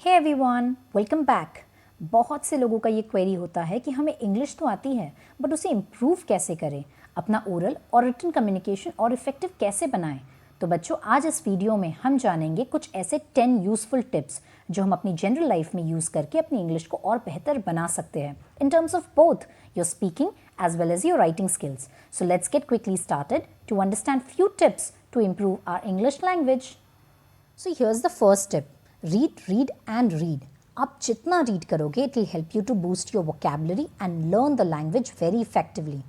Hey everyone, welcome back. बहुत से लोगों का ये क्वेरी होता है कि हमें इंग्लिश तो आती है बट उसे इम्प्रूव कैसे करें, अपना ओरल और रिटन कम्युनिकेशन और इफेक्टिव कैसे बनाएं। तो बच्चों, आज इस वीडियो में हम जानेंगे कुछ ऐसे 10 यूजफुल टिप्स जो हम अपनी जनरल लाइफ में यूज़ करके अपनी इंग्लिश को और बेहतर बना सकते हैं in terms of both your speaking as well as your writing skills. So let's get quickly started to understand few tips to improve our English language. So here's the first tip. Read, read and read. आप जितना read करोगे it will help you to boost your vocabulary and learn the language very effectively.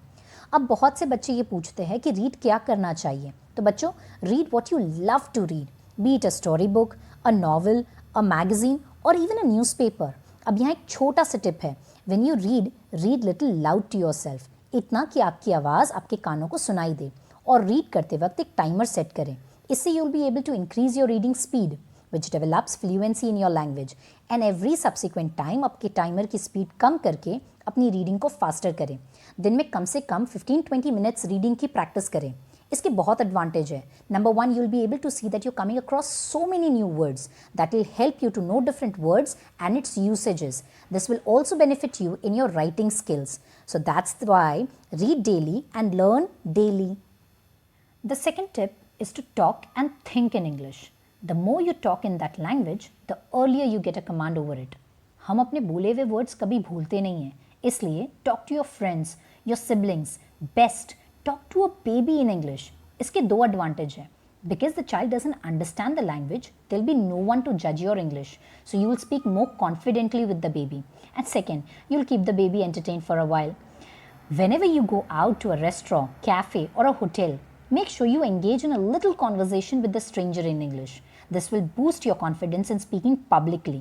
अब बहुत से बच्चे ये पूछते हैं कि रीड क्या करना चाहिए। तो बच्चों, read what you love to read, be it a story book, a novel, a magazine और इवन अ न्यूज़पेपर। अब यहाँ एक छोटा सा टिप है, when you read, read little loud to yourself, इतना कि आपकी आवाज़ आपके कानों को सुनाई दे। और रीड करते वक्त एक टाइमर सेट करें, इससे you will be able to increase your reading speed which develops fluency in your language, and every subsequent time आपके टाइमर की स्पीड कम करके अपनी रीडिंग को फास्टर करें। दिन में कम से कम 15-20 मिनट्स रीडिंग की प्रैक्टिस करें। इसके बहुत एडवांटेज है। Number 1, you will be able to see that you coming across so many new words that will help you to know different words and its usages. This will also benefit you in your writing skills. So that's why read daily and learn daily. The second tip is to talk and think in English. The more you talk in that language, the earlier you get a command over it. हम अपने बोले हुए words कभी भूलते नहीं हैं, इसलिए talk to your friends, your siblings, best, talk to a baby in English. इसके दो एडवांटेज हैं. Because the child doesn't understand the language, there'll be no one to judge your English. So you will speak more confidently with the baby. And second, you'll keep the baby entertained for a while. Whenever you go out to a restaurant, cafe or a hotel, make sure you engage in a little conversation with the stranger in English. This will boost your confidence in speaking publicly.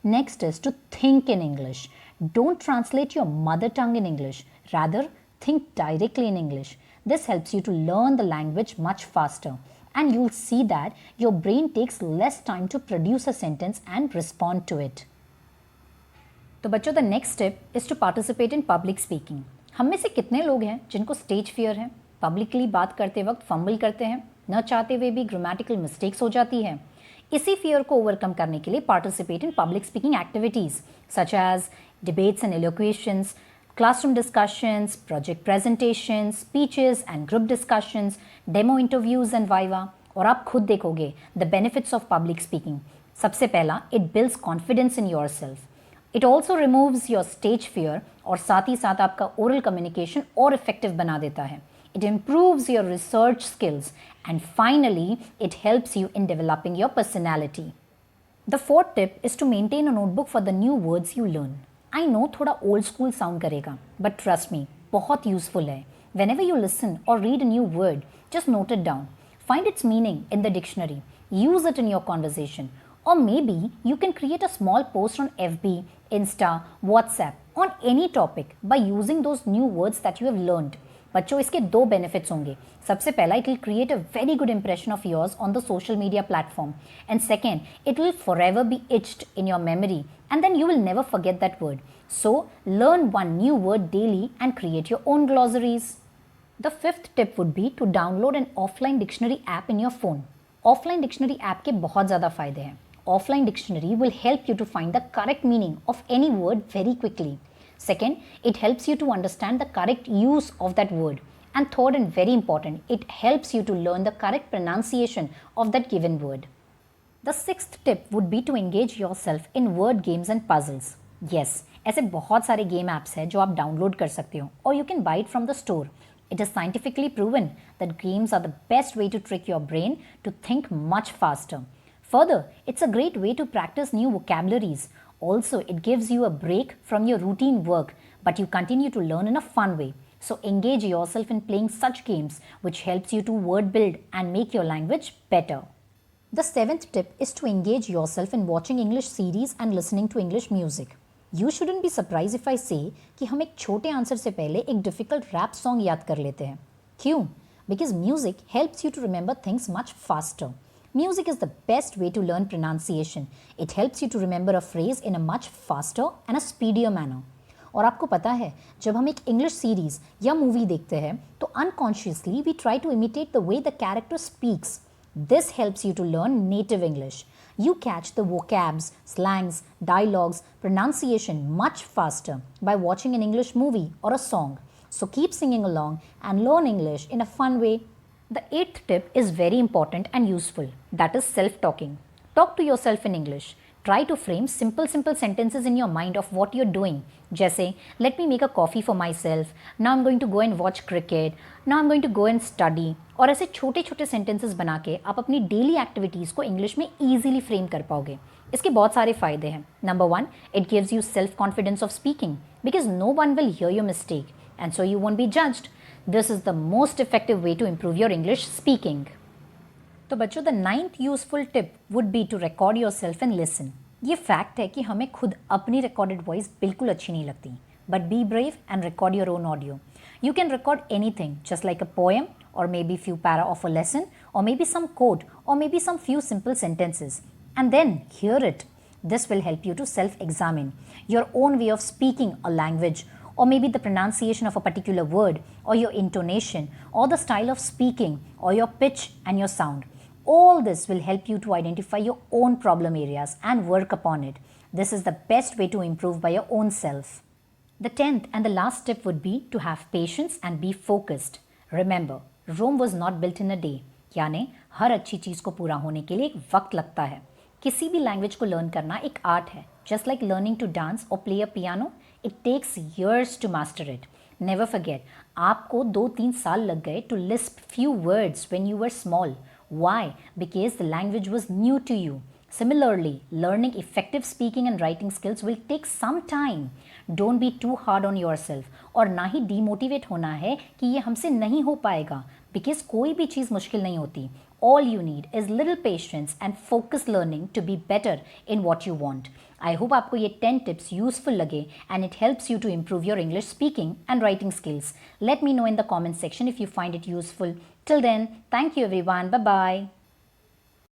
Next is to think in English. Don't translate your mother tongue in English. Rather, think directly in English. This helps you to learn the language much faster. And you'll see that your brain takes less time to produce a sentence and respond to it. तो बच्चों, the next step is to participate in public speaking. हम में से कितने लोग हैं जिनको stage fear है, पब्लिकली बात करते वक्त फंबल करते हैं, न चाहते हुए भी ग्रामेटिकल मिस्टेक्स हो जाती है। इसी फियर को ओवरकम करने के लिए participate in public speaking activities such as debates and elocutions, classroom discussions, project presentations, speeches and group discussions, demo interviews and viva। और आप खुद देखोगे the benefits of public speaking। सबसे पहला, it builds confidence in yourself. It also removes your stage fear और साथ ही साथ आपका oral communication और effective बना देता है। It improves your research skills and finally it helps you in developing your personality. The fourth tip is to maintain a notebook for the new words you learn. I know थोड़ा old school sound करेगा, but trust me, बहुत useful है। Whenever you listen or read a new word, just note it down. Find its meaning in the dictionary. Use it in your conversation. Or maybe you can create a small post on FB, Insta, WhatsApp on any topic by using those new words that you have learned. बच्चों, इसके दो benefits होंगे। सबसे पहला, it will create a very good impression of yours on the social media platform and second, it will forever be etched in your memory and then you will never forget that word. So learn one new word daily and create your own glossaries. The fifth tip would be to download an offline dictionary app in your phone. Offline dictionary app के बहुत ज़्यादा फायदे हैं। Offline dictionary will help you to find the correct meaning of any word very quickly. Second, it helps you to understand the correct use of that word. And third and very important, it helps you to learn the correct pronunciation of that given word. The sixth tip would be to engage yourself in word games and puzzles. Yes, ऐसे बहुत सारे game apps हैं जो आप download कर सकते हो or you can buy it from the store. It is scientifically proven that games are the best way to trick your brain to think much faster. Further, it's a great way to practice new vocabularies. Also, it gives you a break from your routine work, but you continue to learn in a fun way. So engage yourself in playing such games, which helps you to word build and make your language better. The seventh tip is to engage yourself in watching English series and listening to English music. You shouldn't be surprised if I say कि हम एक छोटे answer से पहले एक difficult rap song याद कर लेते हैं। क्यों? Because music helps you to remember things much faster. Music is the best way to learn pronunciation. It helps you to remember a phrase in a much faster and a speedier manner. और आपको पता है, जब हम एक English series या movie देखते हैं तो unconsciously we try to imitate the way the character speaks. This helps you to learn native English. You catch the vocabs, slangs, dialogues, pronunciation much faster by watching an English movie or a song. So keep singing along and learn English in a fun way. The eighth tip is very important and useful. That is self-talking. Talk to yourself in English. Try to frame simple sentences in your mind of what you're doing. जैसे, let me make a coffee for myself. Now I'm going to go and watch cricket. Now I'm going to go and study. और ऐसे छोटे छोटे sentences बना के आप अपनी daily activities को English में easily frame कर पाओगे. इसके बहुत सारे फ़ायदे हैं. Number 1, it gives you self-confidence of speaking because no one will hear your mistake and so you won't be judged. This is the most effective way to improve your English speaking. तो बच्चों, the 9th useful tip would be to record yourself and listen. ये fact है कि हमें खुद अपनी recorded voice बिल्कुल अच्छी नहीं लगती. But be brave and record your own audio. You can record anything, just like a poem or maybe few para of a lesson or maybe some quote or maybe some few simple sentences and then hear it. This will help you to self-examine your own way of speaking a language or maybe the pronunciation of a particular word or your intonation or the style of speaking or your pitch and your sound. All this will help you to identify your own problem areas and work upon it. This is the best way to improve by your own self. The 10th and the last tip would be to have patience and be focused. Remember, Rome was not built in a day. यानी हर अच्छी चीज़ को पूरा होने के लिए एक वक्त लगता है. किसी भी लैंग्वेज को लर्न करना एक आर्ट है. Just like learning to dance or play a piano, it takes years to master it. Never forget, आपको 2-3 साल लग गए to lisp few words when you were small. Why? Because the language was new to you. Similarly, learning effective speaking and writing skills will take some time. Don't be too hard on yourself. और ना ही demotivate होना है कि ये हमसे नहीं हो पाएगा. Because कोई भी चीज़ मुश्किल नहीं होती. All you need is little patience and focused learning to be better in what you want. I hope आपको ये 10 tips useful लगे and it helps you to improve your English speaking and writing skills. Let me know in the comment section if you find it useful. Till then, thank you everyone. Bye-bye.